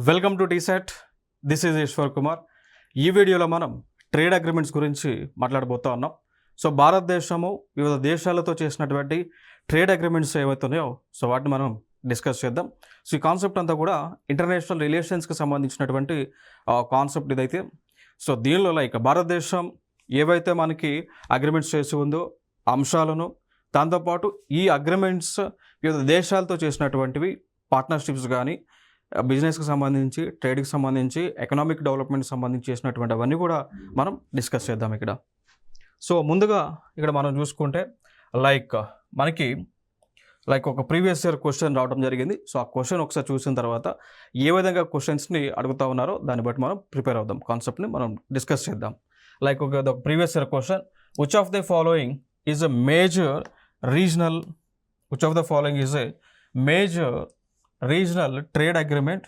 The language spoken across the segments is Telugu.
Welcome to TSET. This is Eshwar Kumar. ఈ వీడియోలో మనం ట్రేడ్ అగ్రిమెంట్స్ గురించి మాట్లాడబోతా ఉన్నాం. సో భారతదేశము వివిధ దేశాలతో చేసినటువంటి ట్రేడ్ అగ్రిమెంట్స్ ఏవైతున్నాయో సో వాటిని మనం డిస్కస్ చేద్దాం. సో ఈ కాన్సెప్ట్ అంతా కూడా ఇంటర్నేషనల్ రిలేషన్స్కి సంబంధించినటువంటి కాన్సెప్ట్ ఇదైతే. సో దీనిలో భారతదేశం ఏవైతే మనకి అగ్రిమెంట్స్ చేసి ఉందో అంశాలను, దాంతోపాటు ఈ అగ్రిమెంట్స్ వివిధ దేశాలతో చేసినటువంటివి పార్ట్నర్షిప్స్ కానీ, బిజినెస్కి సంబంధించి, ట్రేడ్కి సంబంధించి, ఎకనామిక్ డెవలప్మెంట్కి సంబంధించి చేసినటువంటి అవన్నీ కూడా మనం డిస్కస్ చేద్దాం ఇక్కడ. సో ముందుగా ఇక్కడ మనం చూసుకుంటే మనకి ఒక ప్రీవియస్ ఇయర్ క్వశ్చన్ రావడం జరిగింది. సో ఆ క్వశ్చన్ ఒకసారి చూసిన తర్వాత ఏ విధంగా క్వశ్చన్స్ని అడుగుతా ఉన్నారో దాన్ని బట్టి మనం ప్రిపేర్ అవుదాం, కాన్సెప్ట్ని మనం డిస్కస్ చేద్దాం. ఒక previous year question, which of the following is a major regional regional trade agreement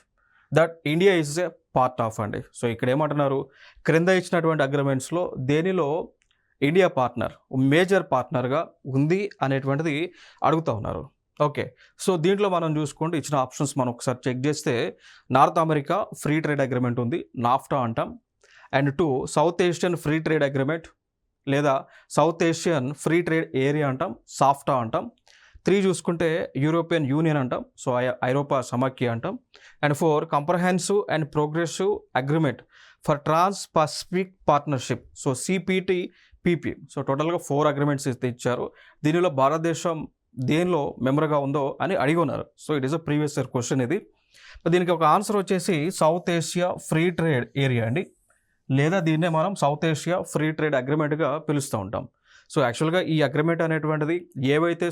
that India is a part of అండి. సో ఇక్కడ ఏమంటున్నారు, క్రింద ఇచ్చినటువంటి అగ్రిమెంట్స్లో దేనిలో ఇండియా మేజర్ పార్ట్నర్గా ఉంది అనేటువంటిది అడుగుతూ ఉన్నారు. ఓకే, సో దీంట్లో మనం చూసుకుంటే ఇచ్చిన ఆప్షన్స్ మనం ఒకసారి చెక్ చేస్తే, North America free trade agreement ఉంది, నాఫ్టా అంటాం. And 2 South Asian free trade agreement లేదా South Asian free trade area అంటాం, సాఫ్టా అంటాం. 3 చూసుకుంటే యూరోపియన్ యూనియన్ అంటాం, సో ఐరోపా సమాఖ్య అంటాం. And 4 comprehensive and progressive agreement for trans pacific partnership, so CPTPP. So టోటల్గా 4 అగ్రిమెంట్స్ అయితే ఇచ్చారు. దీనిలో భారతదేశం దేనిలో మెంబర్గా ఉందో అని అడిగి ఉన్నారు. So it is a previous year question ఇది. దీనికి ఒక ఆన్సర్ వచ్చేసి south Asia free trade area అండి, లేదా దీన్నే మనం సౌత్ ఏషియా ఫ్రీ ట్రేడ్ అగ్రిమెంట్గా పిలుస్తూ ఉంటాం. సో యాక్చువల్గా ఈ అగ్రిమెంట్ అనేటువంటిది ఏవైతే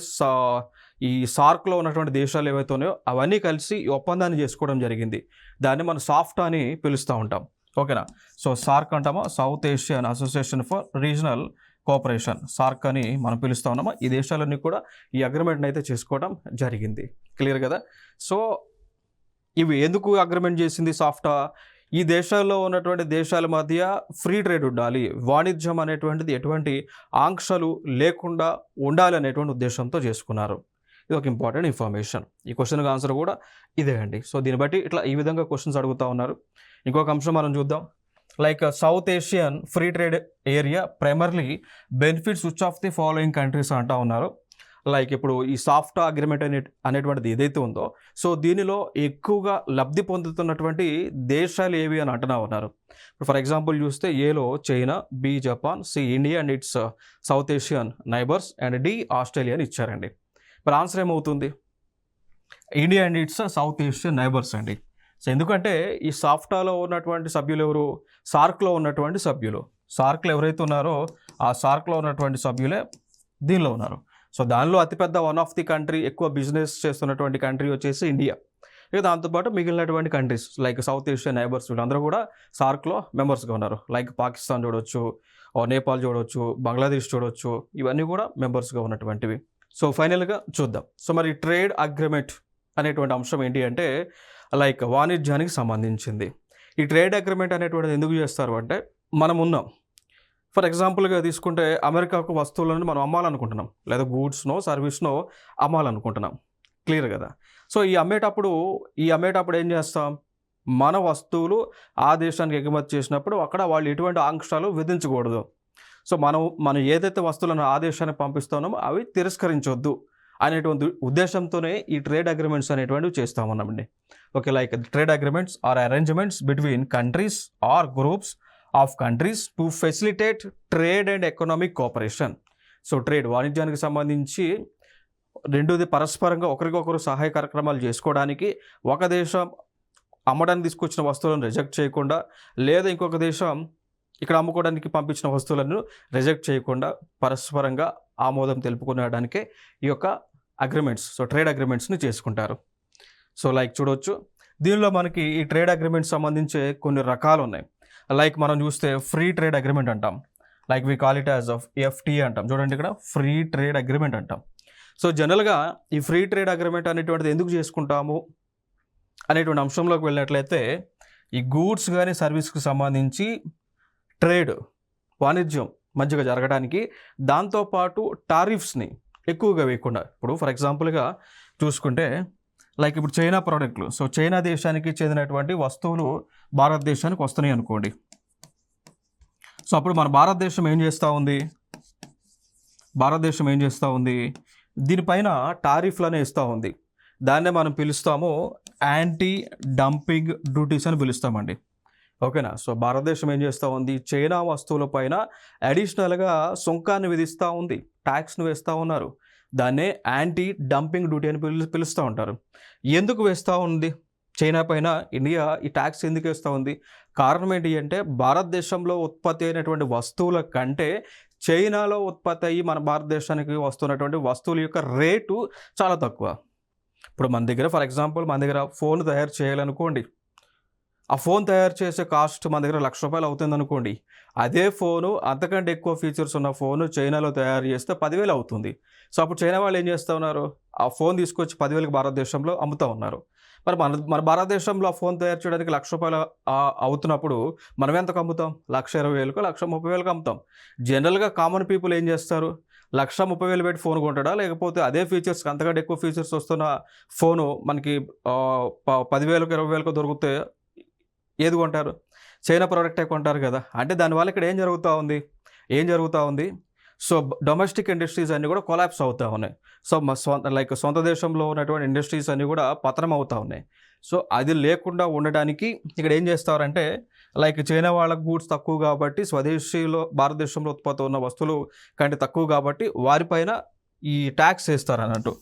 ఈ సార్క్లో ఉన్నటువంటి దేశాలు ఏవైతే ఉన్నాయో అవన్నీ కలిసి ఈ ఒప్పందాన్ని చేసుకోవడం జరిగింది. దాన్ని మనం సాఫ్టా అని పిలుస్తూ ఉంటాం. ఓకేనా? సో సార్క్ అంటామా, South Asian Association for Regional Cooperation, SAARC అని మనం పిలుస్తూ ఉన్నామా. ఈ దేశాలన్నీ కూడా ఈ అగ్రిమెంట్ని అయితే చేసుకోవడం జరిగింది. క్లియర్ కదా? సో ఇవి ఎందుకు అగ్రిమెంట్ చేసింది సాఫ్టా? ఈ దేశాల్లో ఉన్నటువంటి దేశాల మధ్య ఫ్రీ ట్రేడ్ ఉండాలి, వాణిజ్యం అనేటువంటిది ఎటువంటి ఆంక్షలు లేకుండా ఉండాలి అనేటువంటి ఉద్దేశంతో చేసుకున్నారు. ఇది ఒక ఇంపార్టెంట్ ఇన్ఫర్మేషన్. ఈ క్వశ్చన్కి ఆన్సర్ కూడా ఇదే అండి. సో దీన్ని బట్టి ఇట్లా ఈ విధంగా క్వశ్చన్స్ అడుగుతూ ఉన్నారు. ఇంకొక అంశం మనం చూద్దాం. South Asian free trade area primarily benefits which of the following countries అంటూ ఉన్నారు. ఇప్పుడు ఈ సాఫ్టా అగ్రిమెంట్ అనేటువంటిది ఏదైతే ఉందో, సో దీనిలో ఎక్కువగా లబ్ధి పొందుతున్నటువంటి దేశాలు ఏవి అని అంటున్నా ఉన్నారు. ఇప్పుడు ఫర్ ఎగ్జాంపుల్ చూస్తే ఏలో China, B Japan, C India and its South Asian neighbours, అండ్ డి ఆస్ట్రేలియా అని ఇచ్చారండి. మరి ఆన్సర్ ఏమవుతుంది? India and its South Asian neighbours అండి. సో ఎందుకంటే ఈ సాఫ్టాలో ఉన్నటువంటి సభ్యులు ఎవరు? సార్క్లో ఉన్నటువంటి సభ్యులు. సార్క్లో ఎవరైతే ఉన్నారో ఆ సార్క్లో ఉన్నటువంటి సభ్యులే దీనిలో ఉన్నారు. సో దానిలో అతిపెద్ద వన్ ఆఫ్ ది కంట్రీ, ఎక్కువ బిజినెస్ చేస్తున్నటువంటి కంట్రీ వచ్చేసి ఇండియా. ఇక దాంతోపాటు మిగిలినటువంటి కంట్రీస్ సౌత్ ఏషియన్ నైబర్స్ వీళ్ళందరూ కూడా సార్క్లో మెంబర్స్గా ఉన్నారు. పాకిస్తాన్ చూడవచ్చు, నేపాల్ చూడవచ్చు, బంగ్లాదేశ్ చూడవచ్చు, ఇవన్నీ కూడా మెంబర్స్గా ఉన్నటువంటివి. సో ఫైనల్గా చూద్దాం. సో మరి ట్రేడ్ అగ్రిమెంట్ అనేటువంటి అంశం ఏంటి అంటే వాణిజ్యానికి సంబంధించింది. ఈ ట్రేడ్ అగ్రిమెంట్ అనేటువంటిది ఎందుకు చేస్తారు అంటే, మనం ఉన్నాం ఫర్ ఎగ్జాంపుల్గా తీసుకుంటే అమెరికాకు వస్తువులను మనం అమ్మాలనుకుంటున్నాం, లేదా గూడ్స్నో సర్వీస్నో అమ్మాలనుకుంటున్నాం. క్లియర్ కదా? సో ఈ అమ్మేటప్పుడు ఏం చేస్తాం, మన వస్తువులు ఆ దేశానికి ఎగుమతి చేసినప్పుడు అక్కడ వాళ్ళు ఎటువంటి ఆంక్షలు విధించకూడదు. సో మనం ఏదైతే వస్తువులను ఆ దేశానికి పంపిస్తున్నామో అవి తిరస్కరించొద్దు అనేటువంటి ఉద్దేశంతోనే ఈ ట్రేడ్ అగ్రిమెంట్స్ అనేటువంటివి చేస్తామన్నామండి. Okay, trade agreements or arrangements between countries or groups of countries to facilitate trade and economic cooperation. So trade వాణిజ్యానికి సంబంధించి రెండోది పరస్పరంగా ఒకరికొకరు సహాయ కార్యక్రమాలు చేసుకోవడానికి, ఒక దేశం అమ్మడానికి తీసుకొచ్చిన వస్తువులను రిజెక్ట్ చేయకుండా, లేదా ఇంకొక దేశం ఇక్కడ అమ్ముకోవడానికి పంపించిన వస్తువులను రిజెక్ట్ చేయకుండా పరస్పరంగా ఆమోదం తెలుపుకునడానికే ఈ యొక్క అగ్రిమెంట్స్, సో ట్రేడ్ అగ్రిమెంట్స్ని చేసుకుంటారు. సో చూడవచ్చు, దీనిలో మనకి ఈ ట్రేడ్ అగ్రిమెంట్స్ సంబంధించి కొన్ని రకాలు ఉన్నాయి. మనం చూస్తే ఫ్రీ ట్రేడ్ అగ్రిమెంట్ అంటాం, we call it as of FTA అంటాం. చూడండి, ఇక్కడ ఫ్రీ ట్రేడ్ అగ్రిమెంట్ అంటాం. సో జనరల్గా ఈ ఫ్రీ ట్రేడ్ అగ్రిమెంట్ అనేటువంటిది ఎందుకు చేసుకుంటాము అనేటువంటి అంశంలోకి వెళ్ళినట్లయితే, ఈ గూడ్స్ కానీ సర్వీస్కి సంబంధించి ట్రేడ్, వాణిజ్యం మంచిగా జరగడానికి, దాంతోపాటు టారిఫ్స్ని ఎక్కువగా వేయకుండా. ఇప్పుడు ఫర్ ఎగ్జాంపుల్గా చూసుకుంటే లైక్ ఇప్పుడు చైనా ప్రోడక్ట్లు, సో చైనా దేశానికి చెందినటువంటి వస్తువులు భారతదేశానికి వస్తున్నాయి అనుకోండి. సో అప్పుడు మన భారతదేశం ఏం చేస్తూ ఉంది, దీనిపైన టారిఫ్లను ఇస్తూ ఉంది. దాన్నే మనం పిలుస్తాము యాంటీ డంపింగ్ డ్యూటీస్ అని పిలుస్తామండి. ఓకేనా. సో భారతదేశం ఏం చేస్తూ ఉంది, చైనా వస్తువుల పైన అడిషనల్గా సుంకాన్ని విధిస్తూ ఉంది, ట్యాక్స్ను వేస్తూ ఉన్నారు. దాన్నే యాంటీ డంపింగ్ డ్యూటీ అని పిలుస్తూ ఉంటారు. ఎందుకు వేస్తూ ఉంది చైనా పైన ఇండియా ఈ ట్యాక్స్ ఎందుకు వేస్తూ ఉంది? కారణం ఏంటి అంటే భారతదేశంలో ఉత్పత్తి అయినటువంటి వస్తువుల కంటే చైనాలో ఉత్పత్తి అయ్యి మన భారతదేశానికి వస్తున్నటువంటి వస్తువుల యొక్క రేటు చాలా తక్కువ. ఇప్పుడు మన దగ్గర ఫర్ ఎగ్జాంపుల్ మన దగ్గర ఫోన్ తయారు చేయాలనుకోండి, ఆ ఫోన్ తయారు చేసే కాస్ట్ మన దగ్గర ₹1,00,000 అవుతుంది అనుకోండి. అదే ఫోను అంతకంటే ఎక్కువ ఫీచర్స్ ఉన్న ఫోను చైనాలో తయారు చేస్తే 10,000 అవుతుంది. సో అప్పుడు చైనా వాళ్ళు ఏం చేస్తూ ఉన్నారు, ఆ ఫోన్ తీసుకొచ్చి 10,000కి భారతదేశంలో అమ్ముతూ ఉన్నారు. మరి మన భారతదేశంలో ఆ ఫోన్ తయారు చేయడానికి ₹1,00,000 అవుతున్నప్పుడు మనం ఎంతకు అమ్ముతాం? 1,20,000కు, 1,30,000కు అమ్ముతాం. జనరల్గా కామన్ పీపుల్ ఏం చేస్తారు, 1,30,000 పెట్టి ఫోన్ కొంటాడా, లేకపోతే అదే ఫీచర్స్ అంతకంటే ఎక్కువ ఫీచర్స్ వస్తున్న ఫోను మనకి 10,000కు 20,000కు దొరికితే ఏది కొంటారు? చైనా ప్రోడక్టే కొంటారు కదా. అంటే దానివల్ల ఇక్కడ ఏం జరుగుతూ ఉంది, సో డొమెస్టిక్ ఇండస్ట్రీస్ అన్నీ కూడా కొలాప్స్ అవుతూ ఉన్నాయి. సో సొంత దేశంలో ఉన్నటువంటి ఇండస్ట్రీస్ అన్నీ కూడా పతనం అవుతూ ఉన్నాయి. సో అది లేకుండా ఉండడానికి ఇక్కడ ఏం చేస్తారంటే చైనా వాళ్ళ గూడ్స్ తక్కువ కాబట్టి, స్వదేశీలో భారతదేశంలో ఉత్పత్తి ఉన్న వస్తువులు కంటే తక్కువ కాబట్టి వారిపైన ఈ ట్యాక్స్ వేస్తారు అన్నట్టు,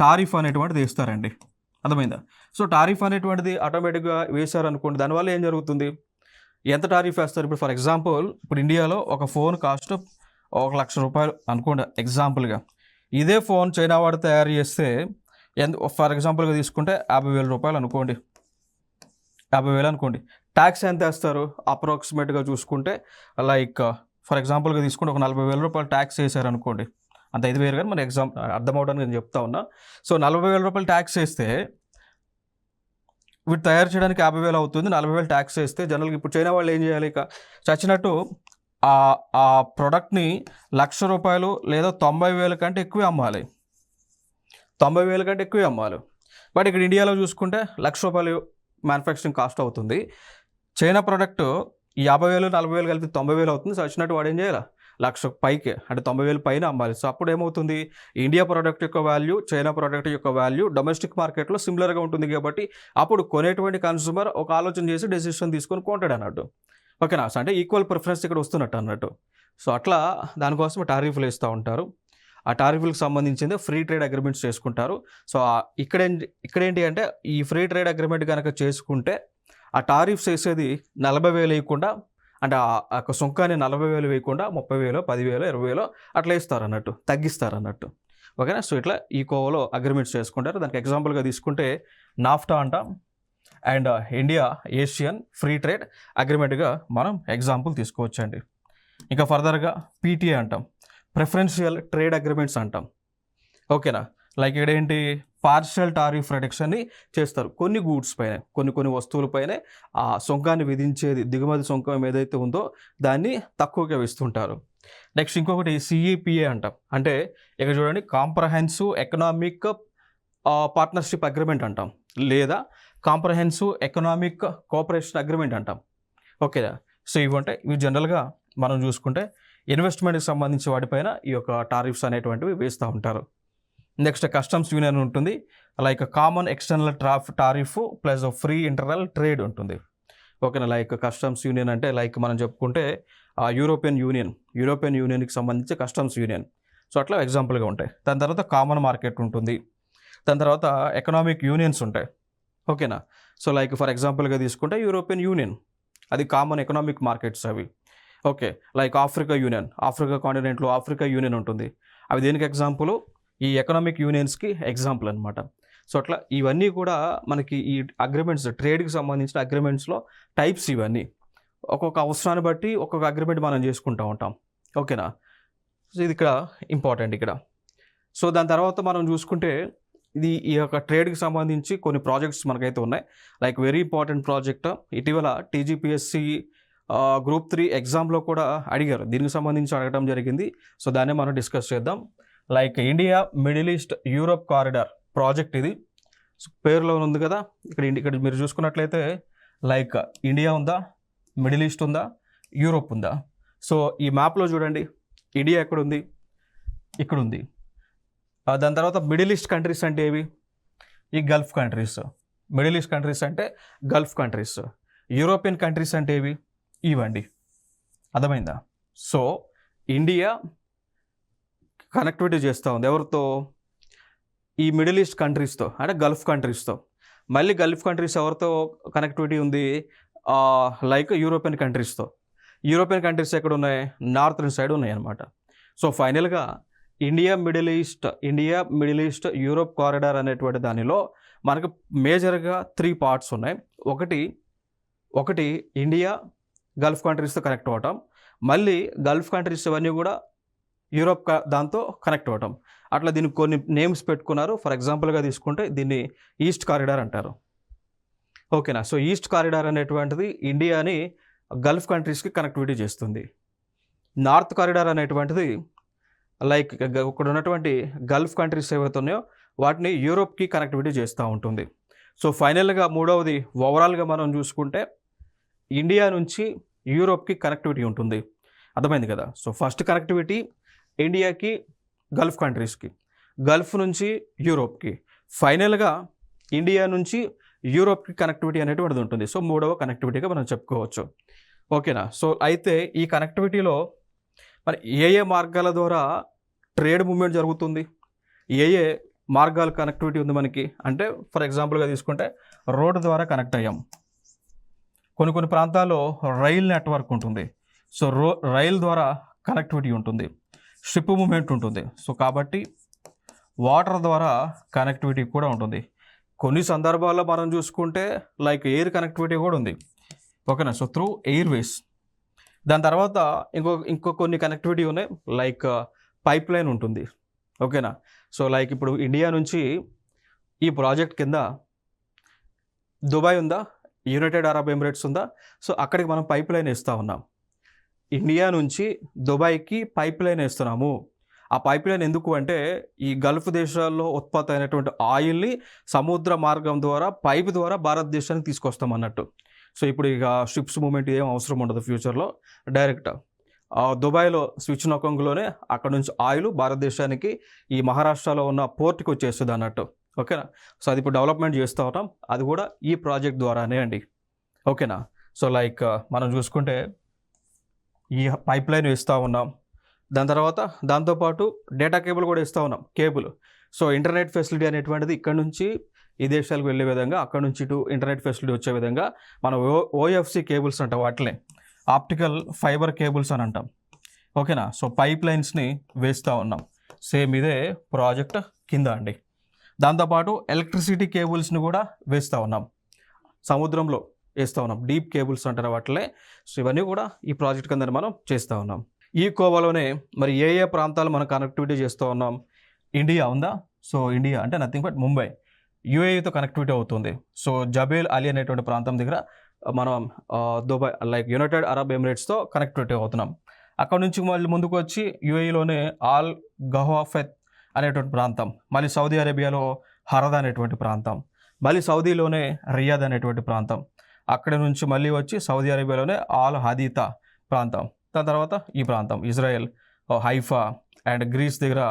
టారిఫ్ అనేటువంటిది వేస్తారండి. అర్థమైందా? సో టారిఫ్ అనేటువంటిది ఆటోమేటిక్గా వేశారనుకోండి, దానివల్ల ఏం జరుగుతుంది, ఎంత టారిఫ్ వేస్తారు? ఇప్పుడు ఫర్ ఎగ్జాంపుల్ ఇప్పుడు ఇండియాలో ఒక ఫోన్ కాస్ట్ ₹1,00,000 అనుకోండి ఎగ్జాంపుల్గా. ఇదే ఫోన్ చైనా వాడు తయారు చేస్తే ఫర్ ఎగ్జాంపుల్గా తీసుకుంటే ₹50,000 అనుకోండి, 50,000 అనుకోండి. ట్యాక్స్ ఎంత వేస్తారు అప్రాక్సిమేట్గా చూసుకుంటే, ఫర్ ఎగ్జాంపుల్గా తీసుకుంటే ఒక ₹40,000 ట్యాక్స్ వేసారనుకోండి. అంత 5,000 కానీ మన అర్థం అవడానికి నేను చెప్తా ఉన్నా. సో ₹40,000 ట్యాక్స్ వేస్తే వీటి తయారు చేయడానికి 50,000 అవుతుంది. 40,000 ట్యాక్స్ వేస్తే జనరల్గా ఇప్పుడు చైనా వాళ్ళు ఏం చేయాలి, ఇక చచ్చినట్టు ఆ ప్రోడక్ట్ని ₹1,00,000 లేదా 90,000 కంటే ఎక్కువే అమ్మాలి, 90,000 కంటే ఎక్కువే అమ్మాలి. బట్ ఇక్కడ ఇండియాలో చూసుకుంటే ₹1,00,000 మ్యానుఫ్యాక్చరింగ్ కాస్ట్ అవుతుంది. చైనా ప్రోడక్ట్ 50,000 40,000 కలిపి 90,000 అవుతుంది. సో వచ్చినట్టు వాడు ఏం చేయాలి, 1,00,000 పైకే అంటే 90,000 పైన అమ్మాలి. సో అప్పుడు ఏమవుతుంది, ఇండియా ప్రోడక్ట్ యొక్క వాల్యూ చైనా ప్రోడక్ట్ యొక్క వాల్యూ డొమెస్టిక్ మార్కెట్లో సిమిలర్గా ఉంటుంది కాబట్టి అప్పుడు కొనేటువంటి కన్స్యూమర్ ఒక ఆలోచన చేసి డెసిషన్ తీసుకొని కొంటాడు అన్నట్టు. ఓకేనా. సో అంటే ఈక్వల్ ప్రిఫరెన్స్ ఇక్కడ వస్తున్నట్టు అన్నట్టు. సో అట్లా దానికోసం టారిఫ్లు వేస్తూ ఉంటారు. ఆ టారిఫ్లకు సంబంధించింది ఫ్రీ ట్రేడ్ అగ్రిమెంట్స్ చేసుకుంటారు. సో ఇక్కడేంటి అంటే ఈ ఫ్రీ ట్రేడ్ అగ్రిమెంట్ కనుక చేసుకుంటే ఆ టారిఫ్స్ వేసేది 40,000 వేయకుండా, అంటే ఆ సుంకాన్ని 40,000 వేయకుండా 30,000 10,000 20,000 అట్లా ఇస్తారన్నట్టు, తగ్గిస్తారన్నట్టు. ఓకేనా. సో ఇట్లా ఈ కోవలో అగ్రిమెంట్స్ చేసుకుంటారు. దానికి ఎగ్జాంపుల్గా తీసుకుంటే నాఫ్టా అంటాం and India Asian free trade అగ్రిమెంట్గా మనం ఎగ్జాంపుల్ తీసుకోవచ్చండి. ఇంకా ఫర్దర్గా పీటీఏ అంటాం, ప్రిఫరెన్షియల్ ట్రేడ్ అగ్రిమెంట్స్ అంటాం. ఓకేనా. ఇక్కడ ఏంటి, పార్షియల్ టారిఫ్ రిడక్షన్ని చేస్తారు కొన్ని గూడ్స్ పైన, కొన్ని వస్తువులపైనే ఆ సుంకాన్ని విధించేది, దిగుమతి సుంకం ఏదైతే ఉందో దాన్ని తక్కువగా ఇస్తుంటారు. నెక్స్ట్ ఇంకొకటి సిఈపిఏ అంటాం, అంటే ఇక్కడ చూడండి కాంప్రహెన్సివ్ ఎకనామిక్ పార్ట్నర్షిప్ అగ్రిమెంట్ అంటాం, లేదా కాంప్రహెన్సివ్ ఎకనామిక్ కోఆపరేషన్ అగ్రిమెంట్ అంటాం. ఓకేనా. సో ఇవి జనరల్గా మనం చూసుకుంటే ఇన్వెస్ట్మెంట్కి సంబంధించి వాటిపైన ఈ యొక్క టారిఫ్స్ అనేటువంటివి వేస్తూ ఉంటారు. నెక్స్ట్ కస్టమ్స్ యూనియన్ ఉంటుంది, common external tariff plus free internal trade ఉంటుంది. ఓకేనా. కస్టమ్స్ యూనియన్ అంటే మనం చెప్పుకుంటే యూరోపియన్ యూనియన్కి సంబంధించి కస్టమ్స్ యూనియన్. సో అట్లా ఎగ్జాంపుల్గా ఉంటాయి. దాని తర్వాత కామన్ మార్కెట్ ఉంటుంది, దాని తర్వాత ఎకనామిక్ యూనియన్స్ ఉంటాయి. ఓకేనా. సో ఫర్ ఎగ్జాంపుల్గా తీసుకుంటే యూరోపియన్ యూనియన్, అది కామన్ ఎకనామిక్ మార్కెట్స్ అవి. ఓకే. ఆఫ్రికా కాంటినెంట్లో ఆఫ్రికా యూనియన్ ఉంటుంది. అవి దేనికి ఎగ్జాంపుల్, ఈ ఎకనామిక్ యూనియన్స్కి ఎగ్జాంపుల్ అనమాట. సో అట్లా ఇవన్నీ కూడా మనకి ఈ అగ్రిమెంట్స్, ట్రేడ్కి సంబంధించిన అగ్రిమెంట్స్లో టైప్స్ ఇవన్నీ. ఒక్కొక్క అవసరాన్ని బట్టి ఒక్కొక్క అగ్రిమెంట్ మనం చేసుకుంటూ ఉంటాం. ఓకేనా. సో ఇది ఇక్కడ ఇంపార్టెంట్ ఇక్కడ. సో దాని తర్వాత మనం చూసుకుంటే ఈ యొక్క ట్రేడ్కి సంబంధించి కొన్ని ప్రాజెక్ట్స్ మనకైతే ఉన్నాయి. వెరీ ఇంపార్టెంట్ ప్రాజెక్ట్, ఇటీవల టీజీపీఎస్సీ గ్రూప్ 3 ఎగ్జామ్లో కూడా అడిగారు, దీనికి సంబంధించి అడగడం జరిగింది. సో దాన్నే మనం డిస్కస్ చేద్దాం. India middle east Europe corridor project ఇది. పేరులో ఉంది కదా, ఇక్కడ మీరు చూసుకున్నట్లయితే లైక్ ఇండియా ఉందా, మిడిల్ ఈస్ట్ ఉందా, యూరోప్ ఉందా. సో ఈ మ్యాప్లో చూడండి, ఇండియా ఎక్కడుంది, ఇక్కడ ఉంది. దాని తర్వాత మిడిల్ ఈస్ట్ కంట్రీస్ అంటే ఏవి, ఈ Gulf countries. Middle east countries అంటే గల్ఫ్ కంట్రీస్. యూరోపియన్ కంట్రీస్ అంటే ఏవి, ఇవండి. అర్థమైందా? సో ఇండియా కనెక్టివిటీ చేస్తూ ఉంది ఎవరితో, ఈ మిడిల్ ఈస్ట్ కంట్రీస్తో, అంటే గల్ఫ్ కంట్రీస్తో. మళ్ళీ గల్ఫ్ కంట్రీస్ ఎవరితో కనెక్టివిటీ ఉంది, లైక్ యూరోపియన్ కంట్రీస్తో. యూరోపియన్ కంట్రీస్ ఎక్కడ ఉన్నాయి, నార్థన్ సైడ్ ఉన్నాయి అన్నమాట. సో ఫైనల్గా India middle east Europe corridor అనేటువంటి దానిలో మనకు మేజర్గా 3 పార్ట్స్ ఉన్నాయి. ఒకటి ఇండియా గల్ఫ్ కంట్రీస్తో కనెక్ట్ అవ్వటం, మళ్ళీ గల్ఫ్ కంట్రీస్ ఇవన్నీ కూడా యూరోప్ దాంతో కనెక్ట్ అవ్వటం. అట్లా దీనికి కొన్ని నేమ్స్ పెట్టుకున్నారు. ఫర్ ఎగ్జాంపుల్గా తీసుకుంటే దీన్ని ఈస్ట్ కారిడార్ అంటారు. ఓకేనా? సో ఈస్ట్ కారిడార్ అనేటువంటిది ఇండియాని గల్ఫ్ కంట్రీస్కి కనెక్టివిటీ చేస్తుంది. నార్త్ కారిడార్ అనేటువంటిది లైక్ ఇక్కడ ఉన్నటువంటి గల్ఫ్ కంట్రీస్ ఏవైతే ఉన్నాయో వాటిని యూరోప్కి కనెక్టివిటీ చేస్తూ ఉంటుంది. సో ఫైనల్గా మూడవది ఓవరాల్గా మనం చూసుకుంటే ఇండియా నుంచి యూరోప్కి కనెక్టివిటీ ఉంటుంది. అర్థమైంది కదా? సో ఫస్ట్ కనెక్టివిటీ ఇండియాకి గల్ఫ్ కంట్రీస్కి, గల్ఫ్ నుంచి యూరోప్కి, ఫైనల్గా ఇండియా నుంచి యూరోప్కి కనెక్టివిటీ అనేటువంటిది ఉంటుంది. సో మూడవ కనెక్టివిటీగా మనం చెప్పుకోవచ్చు. ఓకేనా? సో అయితే ఈ కనెక్టివిటీలో మరి ఏ మార్గాల ద్వారా ట్రేడ్ మూవ్మెంట్ జరుగుతుంది, ఏ మార్గాల కనెక్టివిటీ ఉంది మనకి అంటే, ఫర్ ఎగ్జాంపుల్గా తీసుకుంటే రోడ్డు ద్వారా కనెక్ట్ అయ్యాం. కొన్ని ప్రాంతాల్లో రైల్ నెట్వర్క్ ఉంటుంది. సో రైల్ ద్వారా కనెక్టివిటీ ఉంటుంది, షిప్ మూవ్మెంట్ ఉంటుంది. సో కాబట్టి వాటర్ ద్వారా కనెక్టివిటీ కూడా ఉంటుంది. కొన్ని సందర్భాల్లో మనం చూసుకుంటే లైక్ ఎయిర్ కనెక్టివిటీ కూడా ఉంది. ఓకేనా? So through Airways. దాని తర్వాత ఇంకో కొన్ని కనెక్టివిటీ ఉన్నాయి, లైక్ పైప్ లైన్ ఉంటుంది. ఓకేనా? సో లైక్ ఇప్పుడు ఇండియా నుంచి ఈ ప్రాజెక్ట్ కింద దుబాయ్ ఉందా, యునైటెడ్ అరబ్ ఎమిరేట్స్ ఉందా, సో అక్కడికి మనం పైప్ లైన్ వేస్తూ ఉన్నాం. ఇండియా నుంచి దుబాయ్కి పైప్ లైన్ వేస్తున్నాము. ఆ పైప్ లైన్ ఎందుకు అంటే ఈ గల్ఫ్ దేశాల్లో ఉత్పత్తి అయినటువంటి ఆయిల్ని సముద్ర మార్గం ద్వారా పైప్ ద్వారా భారతదేశానికి తీసుకొస్తాం అన్నట్టు. సో ఇప్పుడు ఇక షిప్స్ మూమెంట్ ఏం అవసరం ఉండదు ఫ్యూచర్లో. డైరెక్ట్ దుబాయ్లో స్విచ్ నొకంగులోనే అక్కడ నుంచి ఆయిల్ భారతదేశానికి ఈ మహారాష్ట్రలో ఉన్న పోర్ట్కి వచ్చేస్తుంది అన్నట్టు. ఓకేనా? సో అది ఇప్పుడు డెవలప్మెంట్ చేస్తూ ఉంటాం, అది కూడా ఈ ప్రాజెక్ట్ ద్వారానే అండి. ఓకేనా? సో లైక్ మనం చూసుకుంటే ఈ పైప్ లైన్ వేస్తూ ఉన్నాం. దాని తర్వాత దాంతోపాటు డేటా కేబుల్ కూడా ఇస్తూ ఉన్నాం, కేబుల్. సో ఇంటర్నెట్ ఫెసిలిటీ అనేటువంటిది ఇక్కడ నుంచి ఈ దేశాలకు వెళ్ళే విధంగా, అక్కడ నుంచి ఇటు ఇంటర్నెట్ ఫెసిలిటీ వచ్చే విధంగా మనం ఓఎఫ్సి కేబుల్స్ అంటాం, వాటినే ఆప్టికల్ ఫైబర్ కేబుల్స్ అని అంటాం. ఓకేనా? సో పైప్ లైన్స్ని వేస్తూ ఉన్నాం. సేమ్ ఇదే ప్రాజెక్ట్ కింద అండి. దాంతోపాటు ఎలక్ట్రిసిటీ కేబుల్స్ని కూడా వేస్తూ ఉన్నాం, సముద్రంలో వేస్తూ ఉన్నాం, డీప్ కేబుల్స్ అంటారు వాటిలే. సో ఇవన్నీ కూడా ఈ ప్రాజెక్ట్ కింద మనం చేస్తూ ఉన్నాం. ఈ కోవాలోనే మరి ఏ ప్రాంతాలు మనం కనెక్టివిటీ చేస్తూ ఉన్నాం, ఇండియా ఉందా, సో ఇండియా అంటే నథింగ్ బట్ ముంబై, యూఏఈతో కనెక్టివిటీ అవుతుంది. సో జబేల్ అలీ అనేటువంటి ప్రాంతం దగ్గర మనం దుబాయ్ లైక్ యునైటెడ్ అరబ్ ఎమిరేట్స్తో కనెక్టివిటీ అవుతున్నాం. అక్కడ నుంచి మళ్ళీ ముందుకు వచ్చి యూఏఈలోనే ఆల్ గహ్వాఫెత్ అనేటువంటి ప్రాంతం, మళ్ళీ సౌదీ అరేబియాలో హరద్ అనేటువంటి ప్రాంతం, మళ్ళీ సౌదీలోనే రియాద్ అనేటువంటి ప్రాంతం, అక్కడి నుంచి మళ్ళీ వచ్చి సౌదీ అరేబియాలోనే ఆల్ హదీతా ప్రాంతం, దాని తర్వాత ఈ ప్రాంతం ఇజ్రాయెల్ హైఫా అండ్ గ్రీస్ దగ్గర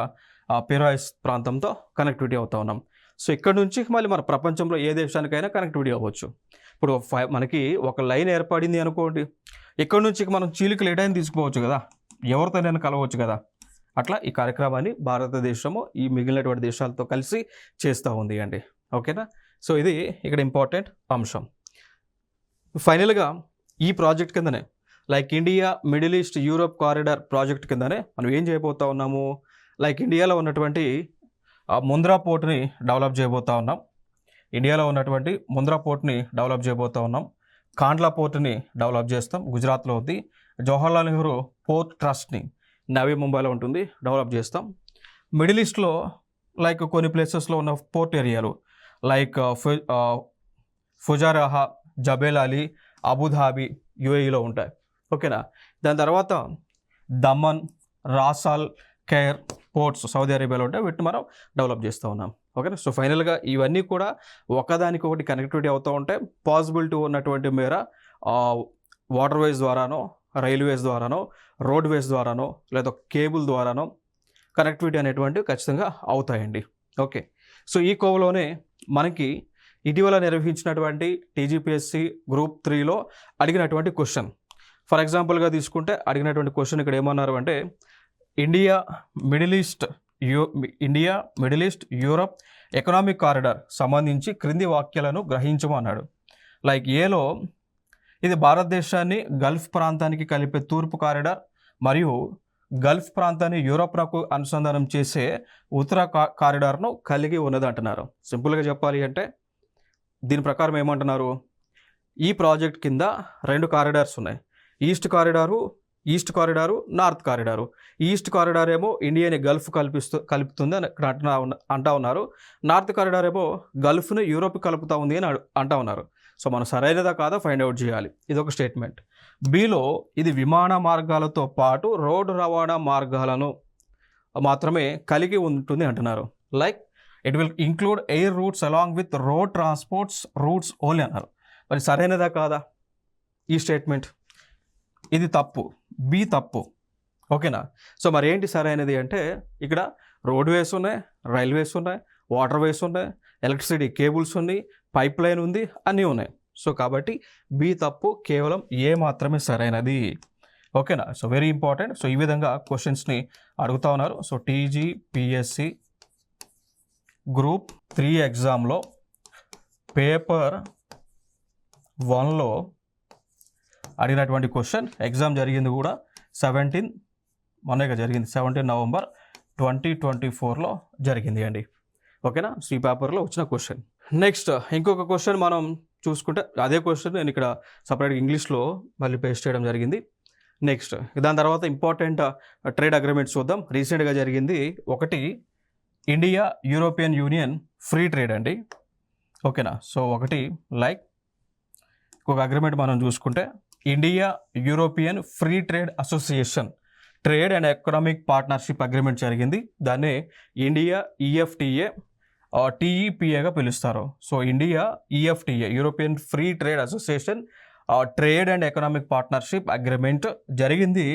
పిరాయిస్ ప్రాంతంతో కనెక్టివిటీ అవుతూ ఉన్నాం. సో ఇక్కడ నుంచి మళ్ళీ మన ప్రపంచంలో ఏ దేశానికైనా కనెక్టివిటీ అవ్వచ్చు. ఇప్పుడు మనకి ఒక లైన్ ఏర్పడింది అనుకోండి, ఇక్కడ నుంచి మనం చీలికలు ఏటైనా తీసుకుపోవచ్చు కదా, ఎవరితోనైనా కలవచ్చు కదా. అట్లా ఈ కార్యక్రమాన్ని భారతదేశము ఈ మిగిలినటువంటి దేశాలతో కలిసి చేస్తూ ఉంది అండి. ఓకేనా? సో ఇది ఇక్కడ ఇంపార్టెంట్ అంశం. ఫైనల్గా ఈ ప్రాజెక్ట్ కిందనే like India middle east Europe corridor project కిందనే మనం ఏం చేయబోతూ ఉన్నాము, లైక్ ఇండియాలో ఉన్నటువంటి ముంద్రా పోర్ట్ని డెవలప్ చేయబోతూ ఉన్నాం. ఇండియాలో ఉన్నటువంటి ముంద్రా పోర్ట్ని డెవలప్ చేయబోతూ ఉన్నాం. కాండ్లా పోర్ట్ని డెవలప్ చేస్తాం, గుజరాత్లో ఉంది. జవహర్లాల్ నెహ్రూ పోర్ట్ ట్రస్ట్ని నవీ ముంబైలో ఉంటుంది, డెవలప్ చేస్తాం. మిడిల్ ఈస్ట్లో లైక్ కొన్ని ప్లేసెస్లో ఉన్న పోర్ట్ ఏరియాలు లైక్ ఫుజారాహా, జబేల్ అలీ, అబుధాబి యూఏఈలో ఉంటాయి. ఓకేనా? దాని తర్వాత దమన్, రాసాల్, కేర్ పోర్ట్స్ సౌదీ అరేబియాలో ఉంటే వీటిని మనం డెవలప్ చేస్తూ ఉన్నాం. ఓకేనా. సో ఫైనల్గా ఇవన్నీ కూడా ఒకదానికి ఒకటి కనెక్టివిటీ అవుతూ ఉంటాయి. పాసిబిలిటీ ఉన్నటువంటి మేర వాటర్ వేస్ ద్వారానో, రైల్వేస్ ద్వారానో, రోడ్ వేస్ ద్వారానో, లేదా కేబుల్ ద్వారానో కనెక్టివిటీ అనేటువంటివి ఖచ్చితంగా అవుతాయండి. ఓకే. సో ఈ కోవలోనే మనకి ఇటీవల నిర్వహించినటువంటి టీజీపీఎస్సీ గ్రూప్ 3లో అడిగినటువంటి క్వశ్చన్, ఫర్ ఎగ్జాంపుల్గా తీసుకుంటే అడిగినటువంటి క్వశ్చన్ ఇక్కడ ఏమన్నారు అంటే India middle east Europe economic corridor సంబంధించి క్రింది వాక్యాలను గ్రహించమన్నాడు. లైక్ ఏలో ఇది భారతదేశాన్ని గల్ఫ్ ప్రాంతానికి కలిపే తూర్పు కారిడార్ మరియు గల్ఫ్ ప్రాంతాన్ని యూరోప్కు అనుసంధానం చేసే ఉత్తర కారిడార్ను కలిగి ఉన్నది అంటున్నారు. సింపుల్గా చెప్పాలి అంటే దీని ప్రకారం ఏమంటున్నారు, ఈ ప్రాజెక్ట్ కింద 2 కారిడార్స్ ఉన్నాయి. East corridor, north corridor. East corridor ఏమో ఇండియాని గల్ఫ్ కలుపుతుంది అని ఇక్కడ అంటా ఉన్నారు. నార్త్ కారిడార్ ఏమో గల్ఫ్ను యూరోప్ కలుపుతూ ఉంది అని అంటా ఉన్నారు. సో మనం సరైనదా కాదా ఫైండ్ అవుట్ చేయాలి. ఇది ఒక స్టేట్మెంట్. బిలో ఇది విమాన మార్గాలతో పాటు రోడ్డు రవాణా మార్గాలను మాత్రమే కలిగి ఉంటుంది అంటున్నారు. Like it will include air roots along with road transports roots only అన్నారు. మరి సరైనదా కాదా ఈ స్టేట్మెంట్? ఇది తప్పు, బి తప్పు. ఓకేనా. సో మరి ఏంటి సరైనది అంటే ఇక్కడ రోడ్వేస్ ఉన్నాయి, రైల్వేస్ ఉన్నాయి, వాటర్ వేస్ ఉన్నాయి, ఎలక్ట్రిసిటీ కేబుల్స్ ఉన్నాయి, పైప్ లైన్ ఉంది, అన్నీ ఉన్నాయి. సో కాబట్టి బి తప్పు, కేవలం ఏ మాత్రమే సరైనది. ఓకేనా. So very important. సో ఈ విధంగా క్వశ్చన్స్ని అడుగుతా ఉన్నారు. సో టీజీపీఎస్సి గ్రూప్ 3 ఎగ్జామ్లో పేపర్ 1లో అడిగినటువంటి క్వశ్చన్. ఎగ్జామ్ జరిగింది కూడా 17 నవంబర్ 2024లో జరిగింది అండి. ఓకేనా. సో ఈ పేపర్లో వచ్చిన క్వశ్చన్. నెక్స్ట్ ఇంకొక క్వశ్చన్ మనం చూసుకుంటే అదే క్వశ్చన్ నేను ఇక్కడ సపరేట్గా ఇంగ్లీష్లో మళ్ళీ పేస్ట్ చేయడం జరిగింది. నెక్స్ట్ దాని తర్వాత ఇంపార్టెంట్ ట్రేడ్ అగ్రిమెంట్స్ చూద్దాం. రీసెంట్గా జరిగింది ఒకటి India European union free trade అండి. ఓకేనా. సో ఒకటి లైక్ ఒక అగ్రిమెంట్ మనం చూసుకుంటే India European free trade association trade and economic partnership agreement జరిగింది. దాన్ని ఇండియా ఈఎఫ్టీఏ టీఈపీఏగా పిలుస్తారు. So India EFTA European free trade association trade and economic partnership agreement జరిగింది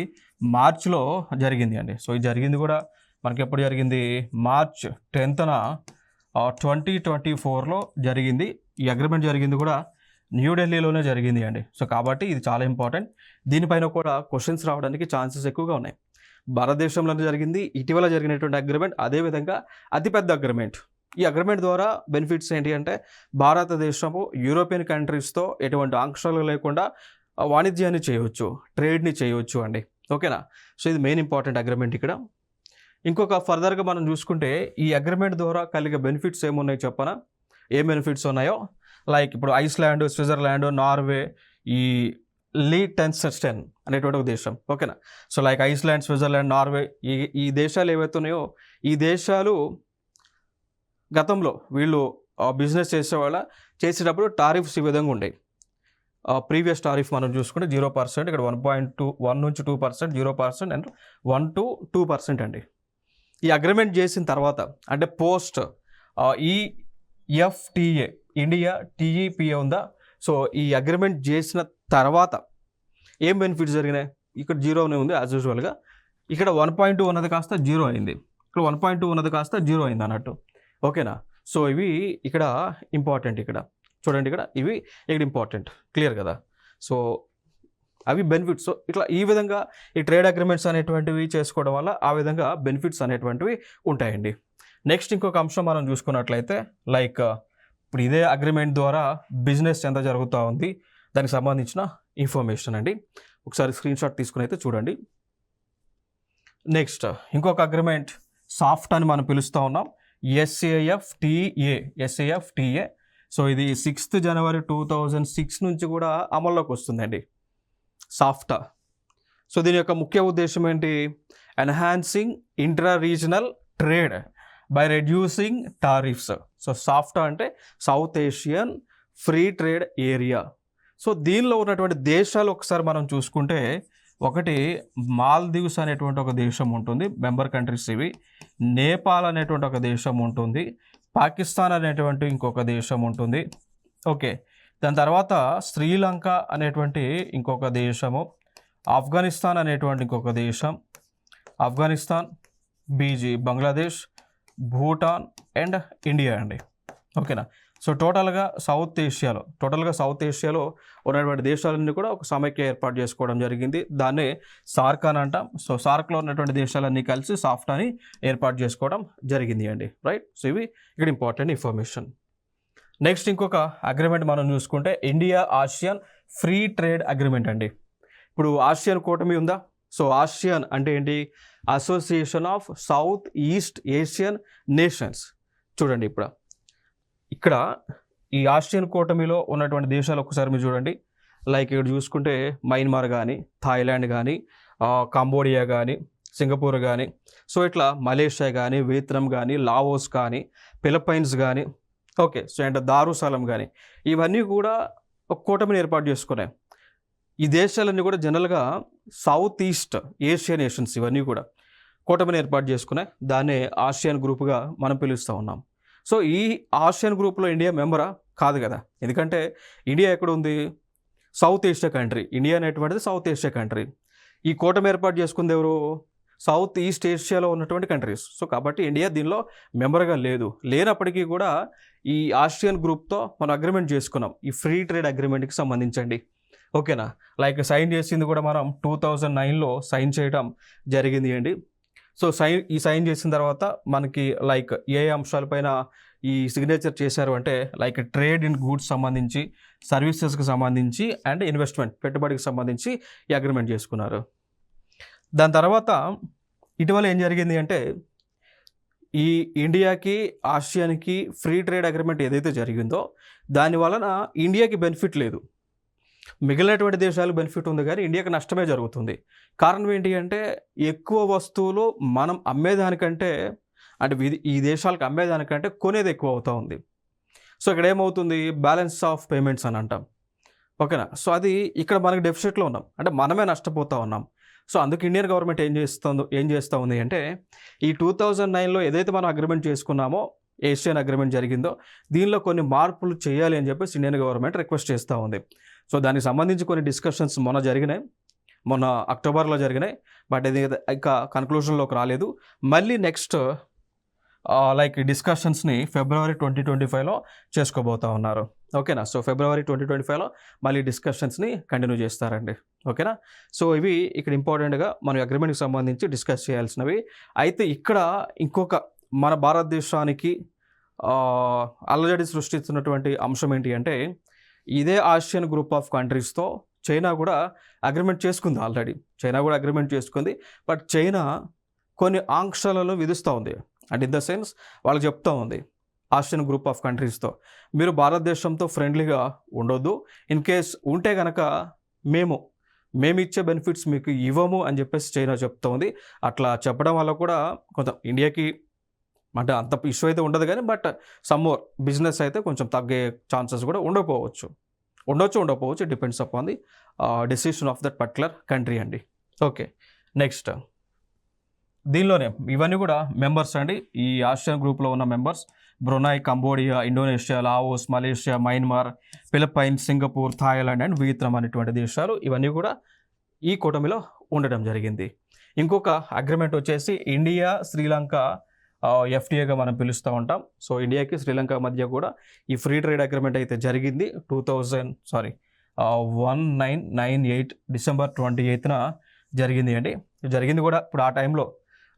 మార్చ్లో జరిగింది అండి. సో ఇది జరిగింది కూడా మనకి ఎప్పుడు జరిగింది, మార్చ్ 10th 2024లో జరిగింది. ఈ అగ్రిమెంట్ జరిగింది కూడా న్యూఢిల్లీలోనే జరిగింది అండి. సో కాబట్టి ఇది చాలా ఇంపార్టెంట్. దీనిపైన కూడా క్వశ్చన్స్ రావడానికి ఛాన్సెస్ ఎక్కువగా ఉన్నాయి. భారతదేశంలోనే జరిగింది, ఇటీవల జరిగినటువంటి అగ్రిమెంట్, అదేవిధంగా అతిపెద్ద అగ్రిమెంట్. ఈ అగ్రిమెంట్ ద్వారా బెనిఫిట్స్ ఏంటి అంటే భారతదేశము యూరోపియన్ కంట్రీస్తో ఎటువంటి ఆంక్షలు లేకుండా వాణిజ్యాన్ని చేయవచ్చు, ట్రేడ్ని చేయవచ్చు అండి. ఓకేనా. సో ఇది మెయిన్ ఇంపార్టెంట్ అగ్రిమెంట్ ఇక్కడ. ఇంకొక ఫర్దర్గా మనం చూసుకుంటే ఈ అగ్రిమెంట్ ద్వారా కలిగే బెనిఫిట్స్ ఏమున్నాయో చెప్పనా, ఏం బెనిఫిట్స్ ఉన్నాయో. లైక్ ఇప్పుడు ఐస్లాండ్, స్విట్జర్లాండ్, నార్వే, ఈ లీటెన్స్టైన్ అనేటువంటి ఒక దేశం. ఓకేనా. So like Iceland, Switzerland, Norway ఈ దేశాలు ఏవైతే ఉన్నాయో ఈ దేశాలు గతంలో వీళ్ళు బిజినెస్ చేసేటప్పుడు టారిఫ్స్ ఈ విధంగా ఉండేవి. ప్రీవియస్ టారిఫ్ మనం చూసుకుంటే 0%, ఇక్కడ 1 నుంచి 2%, 0% అండ్ 1 to 2% అండి. ఈ అగ్రిమెంట్ చేసిన తర్వాత అంటే పోస్ట్ ఈఎఫ్టీఏ ఇండియా టీఈపీఏ ఉందా, సో ఈ అగ్రిమెంట్ చేసిన తర్వాత ఏం బెనిఫిట్స్ జరిగినాయి, ఇక్కడ 0 ఉంది యాజ్ యూజువల్గా. ఇక్కడ 1.2 ఉన్నది కాస్త 0 అయింది, ఇక్కడ 1.2 ఉన్నది కాస్త 0 అయింది అన్నట్టు. ఓకేనా. సో ఇవి ఇక్కడ ఇంపార్టెంట్. ఇక్కడ చూడండి, ఇవి ఇక్కడ ఇంపార్టెంట్, క్లియర్ కదా. సో అవి బెనిఫిట్స్. సో ఇట్లా ఈ విధంగా ఈ ట్రేడ్ అగ్రిమెంట్స్ అనేటువంటివి చేసుకోవడం వల్ల ఆ విధంగా బెనిఫిట్స్ అనేటువంటివి ఉంటాయండి. నెక్స్ట్ ఇంకొక అంశం మనం చూసుకున్నట్లయితే లైక్ ఇప్పుడు ఇదే అగ్రిమెంట్ ద్వారా బిజినెస్ ఎంత జరుగుతూ ఉంది దానికి సంబంధించిన ఇన్ఫర్మేషన్ అండి. ఒకసారి స్క్రీన్ షాట్ తీసుకుని అయితే చూడండి. నెక్స్ట్ ఇంకొక అగ్రిమెంట్ సాఫ్ట్ అని మనం పిలుస్తూ ఉన్నాం, ఎస్ఏఎఫ్టీఏ. సో ఇది 6th జనవరి 2006 నుంచి కూడా అమల్లోకి వస్తుందండి సాఫ్టా. సో దీని యొక్క ముఖ్య ఉద్దేశం ఏంటి, enhancing intra regional trade by reducing tariffs. So SAFTA అంటే South Asian free trade area. So దీనిలో ఉన్నటువంటి దేశాలు ఒకసారి మనం చూసుకుంటే ఒకటి మాల్దీవ్స్ అనేటువంటి ఒక దేశం ఉంటుంది, మెంబర్ కంట్రీస్ ఇవి. నేపాల్ అనేటువంటి ఒక దేశం ఉంటుంది. పాకిస్తాన్ అనేటువంటి ఇంకొక దేశం ఉంటుంది. ఓకే, దాని తర్వాత శ్రీలంక అనేటువంటి ఇంకొక దేశము, ఆఫ్ఘనిస్తాన్ అనేటువంటి ఇంకొక దేశం, ఆఫ్ఘనిస్తాన్, బంగ్లాదేశ్, భూటాన్ అండ్ ఇండియా అండి. ఓకేనా. సో టోటల్గా సౌత్ ఏషియాలో ఉన్నటువంటి దేశాలన్నీ కూడా ఒక సమైక్య ఏర్పాటు చేసుకోవడం జరిగింది. దాన్నే సార్క్ అని అంటాం. సో సార్క్లో ఉన్నటువంటి దేశాలన్నీ కలిసి సాఫ్ట్ అని ఏర్పాటు చేసుకోవడం జరిగింది అండి. రైట్. సో ఇవి ఇక్కడ ఇంపార్టెంట్ ఇన్ఫర్మేషన్. నెక్స్ట్ ఇంకొక అగ్రిమెంట్ మనం చూసుకుంటే India Asian free trade agreement అండి. ఇప్పుడు ఆసియన్ కూటమి ఉందా? సో ఆసియన్ అంటే ఏంటి? Association of south east Asian nations. చూడండి ఇక్కడ ఈ ఆసియన్ కూటమిలో ఉన్నటువంటి దేశాలు ఒకసారి మీరు చూడండి. లైక్ ఇక్కడ చూసుకుంటే మయన్మార్ కానీ, థాయిలాండ్ కానీ, కంబోడియా కానీ, సింగపూర్ కానీ, సో ఇట్లా మలేషియా కానీ, వియత్నాం కానీ, లావోస్ కానీ, ఫిలిప్పైన్స్ కానీ, ఓకే, సో అంటే దారుసలం కానీ, ఇవన్నీ కూడా ఒక కూటమిని ఏర్పాటు చేసుకున్నాయి. ఈ దేశాలన్నీ కూడా జనరల్గా సౌత్ ఈస్ట్ ఏషియన్ నేషన్స్ ఇవన్నీ కూడా కూటమిని ఏర్పాటు చేసుకున్నాయి. దాన్నే ఆసియన్ గ్రూప్గా మనం పిలుస్తూ ఉన్నాం. సో ఈ ఆసియన్ గ్రూప్లో ఇండియా మెంబరా? కాదు కదా. ఎందుకంటే ఇండియా ఎక్కడ ఉంది? South Asia country. ఇండియా అనేటువంటిది సౌత్ ఏషియా కంట్రీ. ఈ కూటమి ఏర్పాటు చేసుకుంది ఎవరు? సౌత్ ఈస్ట్ ఏషియాలో ఉన్నటువంటి కంట్రీస్. సో కాబట్టి ఇండియా దీనిలో మెంబర్గా లేనప్పటికీ కూడా ఈ ఆసియన్ గ్రూప్తో మనం అగ్రిమెంట్ చేసుకున్నాం, ఈ ఫ్రీ ట్రేడ్ అగ్రిమెంట్కి సంబంధించండి. ఓకేనా. లైక్ సైన్ చేసింది కూడా మనం 2009లో సైన్ చేయడం జరిగింది అండి. సో సైన్ చేసిన తర్వాత మనకి లైక్ ఏ అంశాలపైన ఈ సిగ్నేచర్ చేశారు అంటే లైక్ ట్రేడ్ ఇన్ గూడ్స్ సంబంధించి, సర్వీసెస్కి సంబంధించి అండ్ ఇన్వెస్ట్మెంట్ పెట్టుబడికి సంబంధించి ఈ అగ్రిమెంట్ చేసుకున్నారు. దాని తర్వాత ఇటీవల ఏం జరిగింది అంటే ఈ ఇండియాకి ఆసియాన్కి ఫ్రీ ట్రేడ్ అగ్రిమెంట్ ఏదైతే జరిగిందో దాని వలన ఇండియాకి బెనిఫిట్ లేదు, మిగిలినటువంటి దేశాలకు బెనిఫిట్ ఉంది కానీ ఇండియాకి నష్టమే జరుగుతుంది. కారణం ఏంటి అంటే ఎక్కువ వస్తువులు మనం అమ్మేదానికంటే అంటే ఈ దేశాలకు అమ్మేదానికంటే కొనేది ఎక్కువ అవుతూ ఉంది. సో ఇక్కడ ఏమవుతుంది? బ్యాలెన్స్ ఆఫ్ పేమెంట్స్ అని అంటాం. ఓకేనా. సో అది ఇక్కడ మనకి డెఫిసిట్లో ఉన్నాం, అంటే మనమే నష్టపోతూ ఉన్నాం. సో అందుకు ఇండియన్ గవర్నమెంట్ ఏం చేస్తూ ఉంది అంటే ఈ 2009లో ఏదైతే మనం అగ్రిమెంట్ చేసుకున్నామో, ఏషియన్ అగ్రిమెంట్ జరిగిందో, దీనిలో కొన్ని మార్పులు చేయాలి అని చెప్పేసి ఇండియన్ గవర్నమెంట్ రిక్వెస్ట్ చేస్తూ ఉంది. సో దానికి సంబంధించి కొన్ని డిస్కషన్స్ మొన్న అక్టోబర్లో జరిగినాయి. బట్ ఇది ఇంకా కన్క్లూజన్లోకి రాలేదు. మళ్ళీ నెక్స్ట్ లైక్ డిస్కషన్స్ని ఫిబ్రవరి 2025లో చేసుకోబోతూ ఉన్నారు. ఓకేనా. సో ఫిబ్రవరి 2025లో మళ్ళీ డిస్కషన్స్ని కంటిన్యూ చేస్తారండి. ఓకేనా. సో ఇవి ఇక్కడ ఇంపార్టెంట్గా మన అగ్రిమెంట్కి సంబంధించి డిస్కస్ చేయాల్సినవి. అయితే ఇక్కడ ఇంకొక మన భారతదేశానికి అల్లజడి సృష్టిస్తున్నటువంటి అంశం ఏంటి అంటే ఇదే ఆసియన్ గ్రూప్ ఆఫ్ కంట్రీస్తో చైనా కూడా అగ్రిమెంట్ చేసుకుంది. ఆల్రెడీ చైనా కూడా అగ్రిమెంట్ చేసుకుంది. బట్ చైనా కొన్ని ఆంక్షలను విధిస్తూ ఉంది. అండ్ ఇన్ ద సెన్స్ వాళ్ళు చెప్తూ ఉంది ఆసియన్ గ్రూప్ ఆఫ్ కంట్రీస్తో, మీరు భారతదేశంతో ఫ్రెండ్లీగా ఉండొద్దు, ఇన్ కేస్ ఉంటే కనుక మేము ఇచ్చే బెనిఫిట్స్ మీకు ఇవ్వము అని చెప్పేసి చైనా చెప్తూ ఉంది. అట్లా చెప్పడం వల్ల కూడా కొంత ఇండియాకి అంటే అంత ఇష్యూ అయితే ఉండదు కానీ బట్ సమ్మోర్ బిజినెస్ అయితే కొంచెం తగ్గే ఛాన్సెస్ కూడా ఉండకపోవచ్చు. It depends upon the decision of that particular country అండి. ఓకే, నెక్స్ట్ దీనిలోనే ఇవన్నీ కూడా మెంబర్స్ అండి. ఈ ఆసియన్ గ్రూప్లో ఉన్న members Brunei, Cambodia, Indonesia, Laos, Malaysia, Myanmar, Philippines, Singapore, Thailand and Vietnam అనేటువంటి దేశాలు ఇవన్నీ కూడా ఈ కూటమిలో ఉండడం జరిగింది. ఇంకొక అగ్రిమెంట్ వచ్చేసి ఇండియా శ్రీలంక ఎఫ్టీఏగా మనం పిలుస్తూ ఉంటాం. సో ఇండియాకి శ్రీలంక మధ్య కూడా ఈ ఫ్రీ ట్రేడ్ అగ్రిమెంట్ అయితే జరిగింది 1998 డిసెంబర్ 28న జరిగింది అండి. జరిగింది కూడా ఇప్పుడు ఆ టైంలో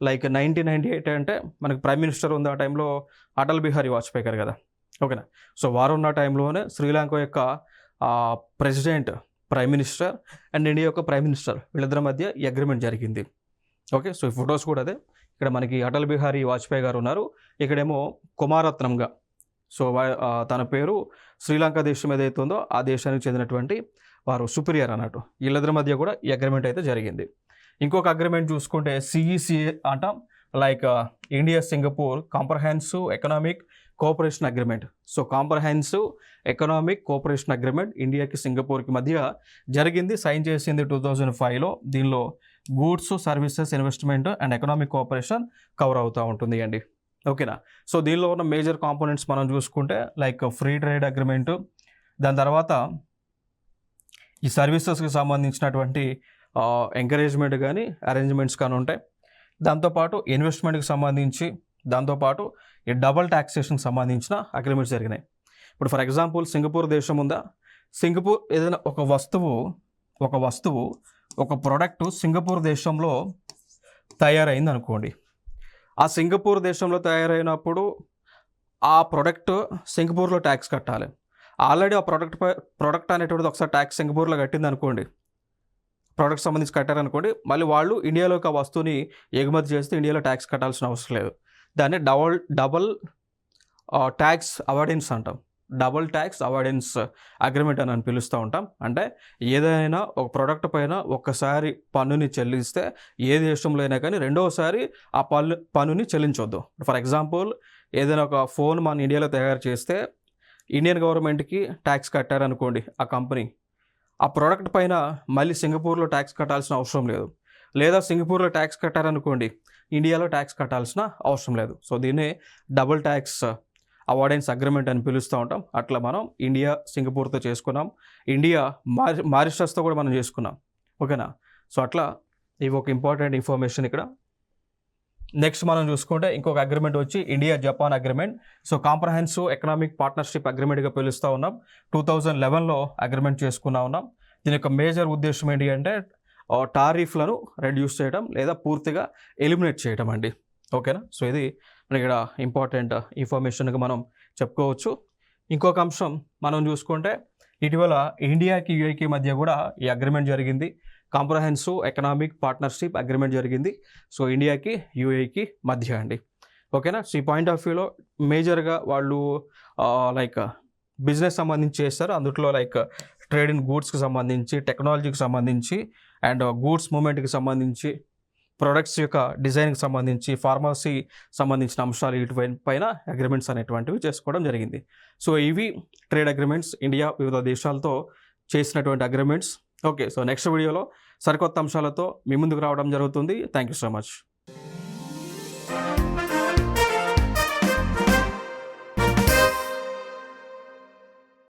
లైక్ 1998 అంటే మనకి ప్రైమ్ మినిస్టర్ ఉంది ఆ టైంలో అటల్ బిహారీ వాజ్పేయి గారు కదా. ఓకేనా. సో వారు ఉన్న టైంలోనే శ్రీలంక యొక్క president, prime minister and India యొక్క ప్రైమ్ మినిస్టర్ వీళ్ళిద్దరి మధ్య ఈ అగ్రిమెంట్ జరిగింది. ఓకే. సో ఈ ఫొటోస్ కూడా అదే. ఇక్కడ మనకి అటల్ బిహారీ వాజ్పేయి గారు ఉన్నారు, ఇక్కడేమో కుమారత్నంగా. సో తన పేరు శ్రీలంక దేశం ఏదైతే ఉందో ఆ దేశానికి చెందినటువంటి వారు సుపీరియర్ అన్నట్టు. వీళ్ళిద్దరి మధ్య కూడా ఈ అగ్రిమెంట్ అయితే జరిగింది. ఇంకొక అగ్రిమెంట్ చూసుకుంటే సిఈసిఏ అంటాం, like India Singapore comprehensive economic cooperation agreement. So comprehensive economic cooperation agreement ఇండియాకి సింగపూర్కి మధ్య జరిగింది, సైన్ చేసింది 2005లో. దీనిలో goods services investment and economic cooperation cover అవుతూ ఉంటుంది అండి. ఓకేనా. సో దీనిలో ఉన్న మేజర్ కాంపోనెంట్స్ మనం చూసుకుంటే లైక్ ఫ్రీ ట్రేడ్ అగ్రిమెంటు, దాని తర్వాత ఈ సర్వీసెస్కి సంబంధించినటువంటి ఎంకరేజ్మెంట్ కానీ అరేంజ్మెంట్స్ కానీ ఉంటాయి. దాంతోపాటు ఇన్వెస్ట్మెంట్కి సంబంధించి, దాంతోపాటు ఈ డబల్ ట్యాక్సేషన్కి సంబంధించిన అగ్రిమెంట్స్ జరిగినాయి. ఇప్పుడు ఫర్ ఎగ్జాంపుల్ సింగపూర్ దేశం ఉందా, సింగపూర్ ఏదైనా ఒక వస్తువు ఒక ప్రోడక్ట్ సింగపూర్ దేశంలో తయారైంది అనుకోండి. ఆ సింగపూర్ దేశంలో తయారైనప్పుడు ఆ ప్రోడక్ట్ సింగపూర్లో ట్యాక్స్ కట్టాలి. ఆల్రెడీ ఆ ప్రోడక్ట్ అనేటువంటిది ఒకసారి ట్యాక్స్ సింగపూర్లో కట్టింది అనుకోండి, ప్రోడక్ట్ సంబంధించి కట్టారనుకోండి, మళ్ళీ వాళ్ళు ఇండియాలోకి ఆ వస్తువుని ఎగుమతి చేస్తే ఇండియాలో ట్యాక్స్ కట్టాల్సిన అవసరం లేదు. దాన్ని డబల్ ట్యాక్స్ అవాయిడెన్స్ అంటాం. డబుల్ ట్యాక్స్ అవాయిడెన్స్ అగ్రిమెంట్ అని పిలుస్తూ ఉంటాం. అంటే ఏదైనా ఒక ప్రోడక్ట్ పైన ఒక్కసారి పన్నుని చెల్లిస్తే ఏ దేశంలో అయినా కానీ రెండోసారి ఆ పన్నుని చెల్లించవద్దు. ఫర్ ఎగ్జాంపుల్ ఏదైనా ఒక ఫోన్ మన ఇండియాలో తయారు చేస్తే ఇండియన్ గవర్నమెంట్కి ట్యాక్స్ కట్టారనుకోండి ఆ కంపెనీ, ఆ ప్రోడక్ట్ పైన మళ్ళీ సింగపూర్లో ట్యాక్స్ కట్టాల్సిన అవసరం లేదు. లేదా సింగపూర్లో ట్యాక్స్ కట్టారనుకోండి, ఇండియాలో ట్యాక్స్ కట్టాల్సిన అవసరం లేదు. సో దీన్ని డబుల్ ట్యాక్స్ అవాయిడెన్స్ అగ్రిమెంట్ అని పిలుస్తూ ఉంటాం. అట్లా మనం ఇండియా సింగపూర్తో చేసుకున్నాం, ఇండియా మారిషస్తో కూడా మనం చేసుకున్నాం. ఓకేనా. సో అట్లా ఇవి ఒక ఇంపార్టెంట్ ఇన్ఫర్మేషన్ ఇక్కడ. నెక్స్ట్ మనం చూసుకుంటే ఇంకొక అగ్రిమెంట్ వచ్చి India Japan agreement. So comprehensive economic partnership అగ్రిమెంట్గా పిలుస్తూ ఉన్నాం. 2011లో అగ్రిమెంట్ చేసుకున్నా ఉన్నాం. దీని యొక్క మేజర్ ఉద్దేశం ఏంటి అంటే టారిఫ్లను రెడ్యూస్ చేయడం లేదా పూర్తిగా ఎలిమినేట్ చేయడం అండి. ఓకేనా. సో ఇది మనకి ఇక్కడ ఇంపార్టెంట్ ఇన్ఫర్మేషన్గా మనం చెప్పుకోవచ్చు. ఇంకొక అంశం మనం చూసుకుంటే ఇటీవల ఇండియాకి యూఏకి మధ్య కూడా ఈ అగ్రిమెంట్ జరిగింది. కాంప్రహెన్సివ్ ఎకనామిక్ పార్ట్నర్షిప్ అగ్రిమెంట్ జరిగింది. సో ఇండియాకి యూఏకి మధ్య అండి. ఓకేనా. సో ఈ పాయింట్ ఆఫ్ వ్యూలో మేజర్గా వాళ్ళు లైక్ బిజినెస్ సంబంధించి చేస్తారు. అందులో లైక్ ట్రేడ్ ఇన్ గూడ్స్కి సంబంధించి, టెక్నాలజీకి సంబంధించి అండ్ గూడ్స్ మూమెంట్కి సంబంధించి, ప్రొడక్ట్స్ యొక్క డిజైన్కి సంబంధించి, ఫార్మసీ సంబంధించిన అంశాలు వీటి పైన అగ్రిమెంట్స్ అనేటువంటివి చేసుకోవడం జరిగింది. సో ఇవి ట్రేడ్ అగ్రిమెంట్స్, ఇండియా వివిధ దేశాలతో చేసినటువంటి అగ్రిమెంట్స్. ఓకే. సో నెక్స్ట్ వీడియోలో సరికొత్త అంశాలతో మీ ముందుకు రావడం జరుగుతుంది. Thank you so much.